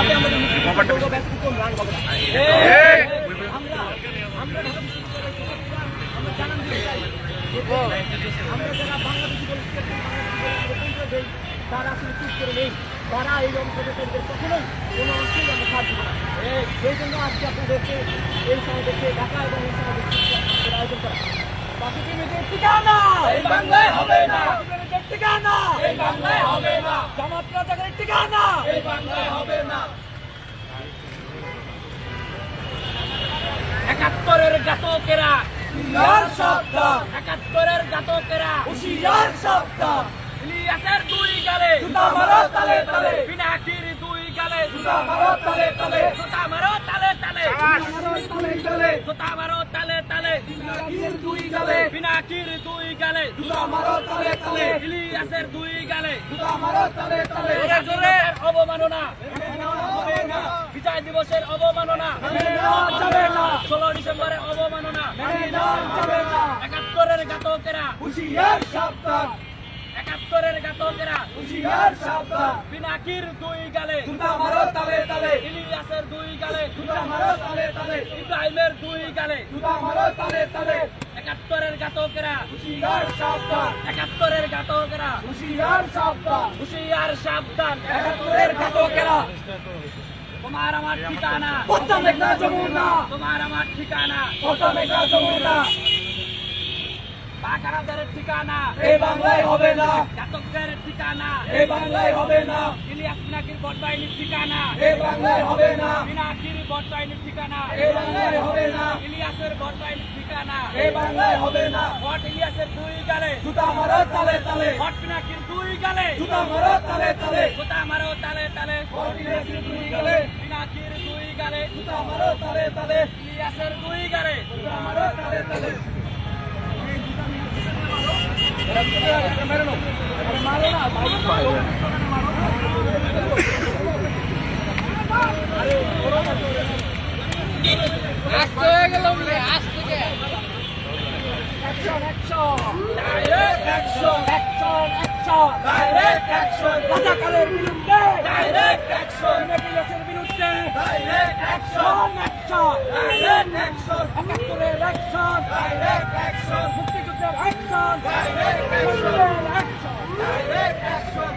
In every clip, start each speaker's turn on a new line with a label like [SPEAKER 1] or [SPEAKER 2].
[SPEAKER 1] যাতে আমাদের কোন রান হবে না। আমরা জানান দিতে চাই আমরা যারা বাংলাদেশি বলি তারা আসলে চুপ করে নেই, তারা এই অঞ্চলের কখনোই কোনো অংশেই আমরা সাহায্য করি না। সেই জন্য আজকে আপনাদেরকে এই সমাবেশে ঢাকা এবং এই সমাবেশের আয়োজন করা। বাকিটি নিজের ঠিকানা এই বাংলায় হবে না, নিজের ঠিকানা এই বাংলায় হবে না, জামাত রাজাকারের ঠিকানা এই বাংলায় হবে না। ৭১-এর ঘাতকেরা হুঁশিয়ার সাবধান, ৭১-এর ঘাতকেরা হুঁশিয়ার সাবধান। ইলিয়াসের দুই গালে জুতা মারো তালে তালে, পিনাকির দুই গালে জুতা মারো তালে তালে, জুতা মারো তালে তালে, জুতা মারো তালে তালে, পিনাকির দুই গালে, পিনাকির দুই গালে জুতা মারো তালে তালে, ইলিয়াসের দুই গালে জুতা মারো তালে তালে। জোরে অবমাননা হবে না, বিজয় দিবসের অবমাননা মেনে নেওয়া যাবে না, ১৬ ডিসেম্বরের অবমাননা মেনে নেওয়া যাবে না। ৭১-এর ঘাতকেরা হুঁশিয়ার সাবধান, ৭১-এর ঘাতকেরা হুঁশিয়ার সাবধান। পিনাকির দুই গালে জুতা মারো তালে তালে, ইলিয়াসের দুই গালে জুতা মারো তালে তালে, ইব্রাহিমের দুই গালে জুতা মারো তালে তালে। ৭১-এর ঘাতকেরা হুঁশিয়ার সাবধান, ৭১-এর ঘাতকেরা হুঁশিয়ার সাবধান, হুঁশিয়ার সাবধান। ৭১-এর ঘাতকেরা তোমার আমার ঠিকানা পদ্মা মেঘনা যমুনা, তোমার আমার ঠিকানা পদ্মা মেঘনা যমুনা। বাকারাদের ঠিকানা এই বাংলায় হবে না, ঘাতকদের ঠিকানা এই বাংলায় হবে না, ইলিয়াস পিনাকির বটবাহিনীর ঠিকানা এই বাংলায় হবে না, পিনাকির বটবাহিনীর ঠিকানা এই বাংলায় হবে না, ইলিয়াসের বটবাহিনীর ঠিকানা এই বাংলায় হবে না। বট ইলিয়াসের দুই গালে জুতা মারো তালে তালে, বট পিনাকির দুই গালে জুতা মারো তালে তালে, জুতা মারো তালে তালে, বট ইলিয়াসের দুই গালে, পিনাকির দুই গালে জুতা মারো তালে তালে, ইলিয়াসের দুই গালে জুতা মারো তালে তালে। রাজাকারের বিরুদ্ধে ডাইরেক্ট অ্যাকশন, ইলিয়াসের বিরুদ্ধে direct action, action direct action, ৭১-এর অ্যাকশন ডাইরেক্ট অ্যাকশন, মুক্তিযুদ্ধের action direct action, action direct action.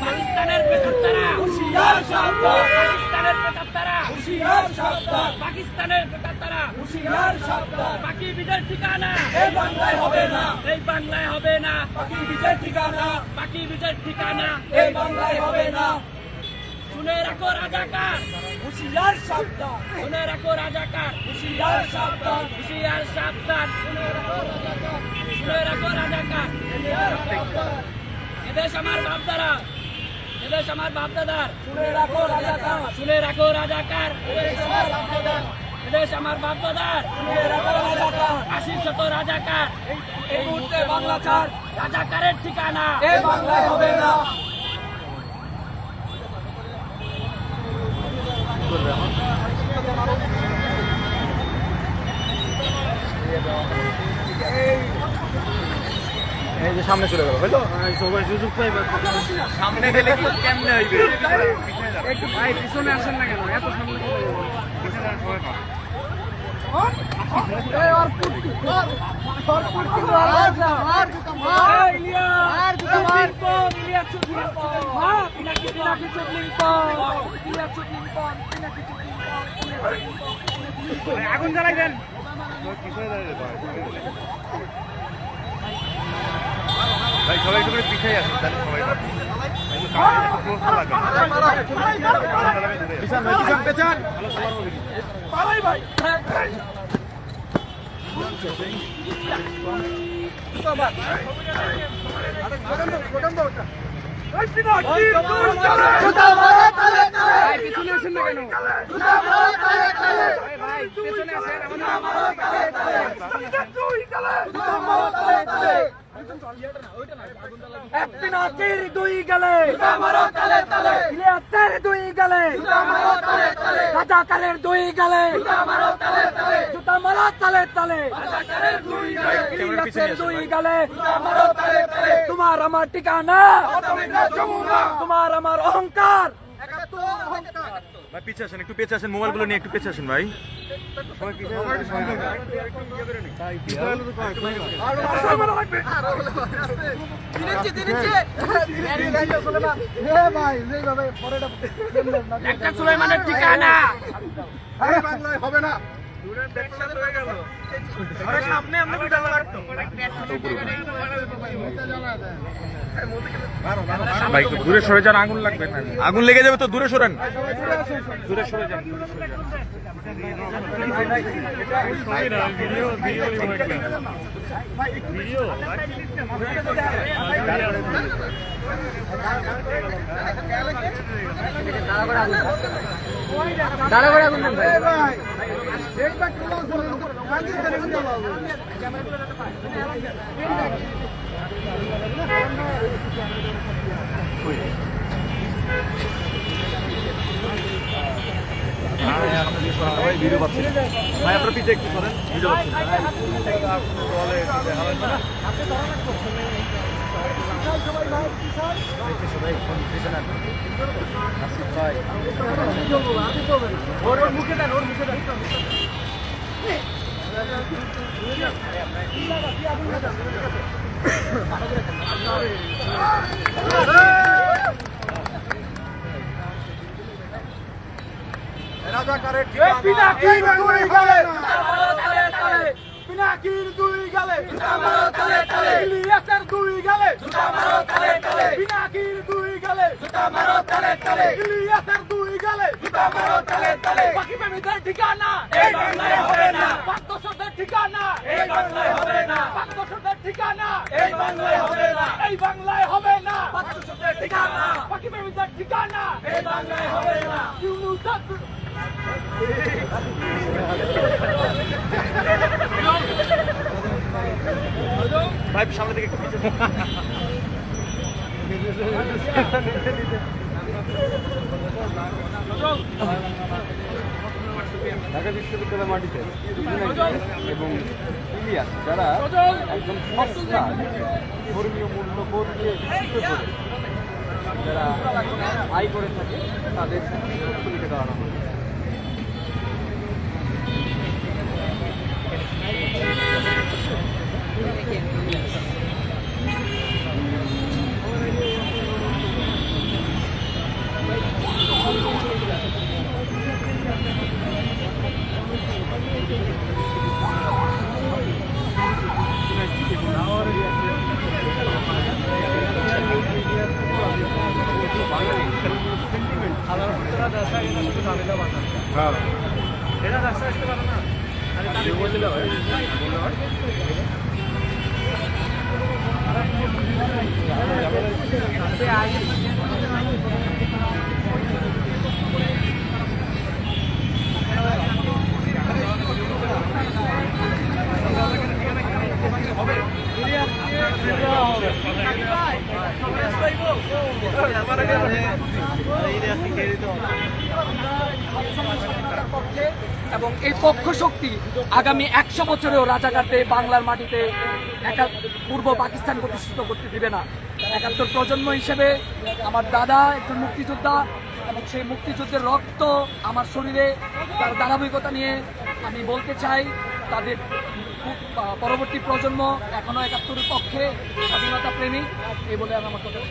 [SPEAKER 1] পাকিস্তানের প্রেতাত্মারা হুঁশিয়ার সাবধান, পাকিস্তানের প্রেতাত্মারা হুঁশিয়ার সাবধান, পাকিস্তানের প্রেতাত্মারা হুঁশিয়ার সাবধান। পাকি বিজয়ের ঠিকানা এই বাংলায় হবে না, এই বাংলায় হবে না, পাকি বিজয়ের ঠিকানা, পাকি বিজয়ের ঠিকানা এই বাংলায় হবে না। শুনে রাখো রাজাকার হুঁশিয়ার সাবধান, শুনে রাখো রাজাকার হুঁশিয়ার সাবধান, হুঁশিয়ার সাবধান, শুনে রাখো রাজাকার, শুনে রাখো রাজাকার। এদেশ আমার বাপদাদা, এদেশ আমার বাপদাদার, শুনে রাখো রাজাকার, শুনে রাখো রাজাকার, এদেশ আমার বাপদাদার, শুনে রাখো রাজাকার। ৮০ রাজাকার এই মুহূর্তে বাংলা ছাড়, রাজাকারের ঠিকানা এই বাংলায় হবে না।
[SPEAKER 2] এই যে সামনে চলে গেল, হইলো সবাই সুযোগ পাইবে, সামনে গেলে কি কেমনে হইবে? একটু ভাই পিছনে আসেন না কেন, এত সামনে চলে গেল, পিছনে আর সবাই না। আগুন জ্বালাই দেন, ভাই সবাই একটু করে পিছিয়ে আসেন, তাহলে সবাই পিছনে আসেন না কেন, পিছনে আসেন,
[SPEAKER 1] এক পিনাকির দুই গালে জুতা মারো তালে তালে, ইলিয়াসের দুই গালে রাজাকারের দুই গালে জুতা মারো তালে তালে ইলিয়াসের দুই গালে তোমার আমার ঠিকানা তোমার আমার অহংকার
[SPEAKER 2] ভাই পিছে আসেন, একটু পেছে আসেন, মোবাইলগুলো নিয়ে একটু পেছে আসেন ভাই।
[SPEAKER 1] একটা সুলাইমানের ঠিকানা
[SPEAKER 3] হবে না।
[SPEAKER 2] ভাই একটু দূরে সরে যান, আগুন লাগবে না, আগুন লেগে যাবে তো, দূরে সরেন, দূরে সরে যান। ভিডিও পাচ্ছি ভাই, আপনার পিছে একটু সরেন, ভিডিও রাজাকারের
[SPEAKER 1] পিনাকির দুই গালে পিনাকির দুই গালে ইলিয়াসের দুই গালে পিনাকির দুই গালে ইলিয়াসের দুই গালে বাকি প্রেমীদের ঠিকানা এই বাংলায় হবে না, পাঁচশোদের ঠিকানা এই বাংলায় হবে না, পাঁচশোদের ঠিকানা এই বাংলায় হবে না, এই বাংলায় হবে না, পাঁচশোদের ঠিকানা বাকি প্রেমীদের ঠিকানা এই বাংলায় হবে না।
[SPEAKER 2] ভাই সামনে থেকে একটু পিছে। ঢাকা বিশ্ববিদ্যালয় মাটিতে এবং ইলিয়াস যারা একদম সস্তা ধর্মীয় মূল্যবোধ দিয়ে বিশুদ্ধ করে যারা আয় করে থাকে তাদের তুলিকে দেওয়ানো হয়।
[SPEAKER 1] এবং এই পক্ষ শক্তি আগামী 100 বছরেও রাজাঘাটে বাংলার মাটিতে পূর্ব পাকিস্তান প্রতিষ্ঠিত করতে দিবে না। 71 প্রজন্ম হিসেবে আমার দাদা একজন মুক্তিযোদ্ধা এবং সেই মুক্তিযুদ্ধের রক্ত আমার শরীরে, তার ধারাবাহিকতা নিয়ে আমি বলতে চাই তাদের পরবর্তী প্রজন্ম এখনো 71-এর পক্ষে, স্বাধীনতা প্রেমী, এই বলে আমি আমার কথা।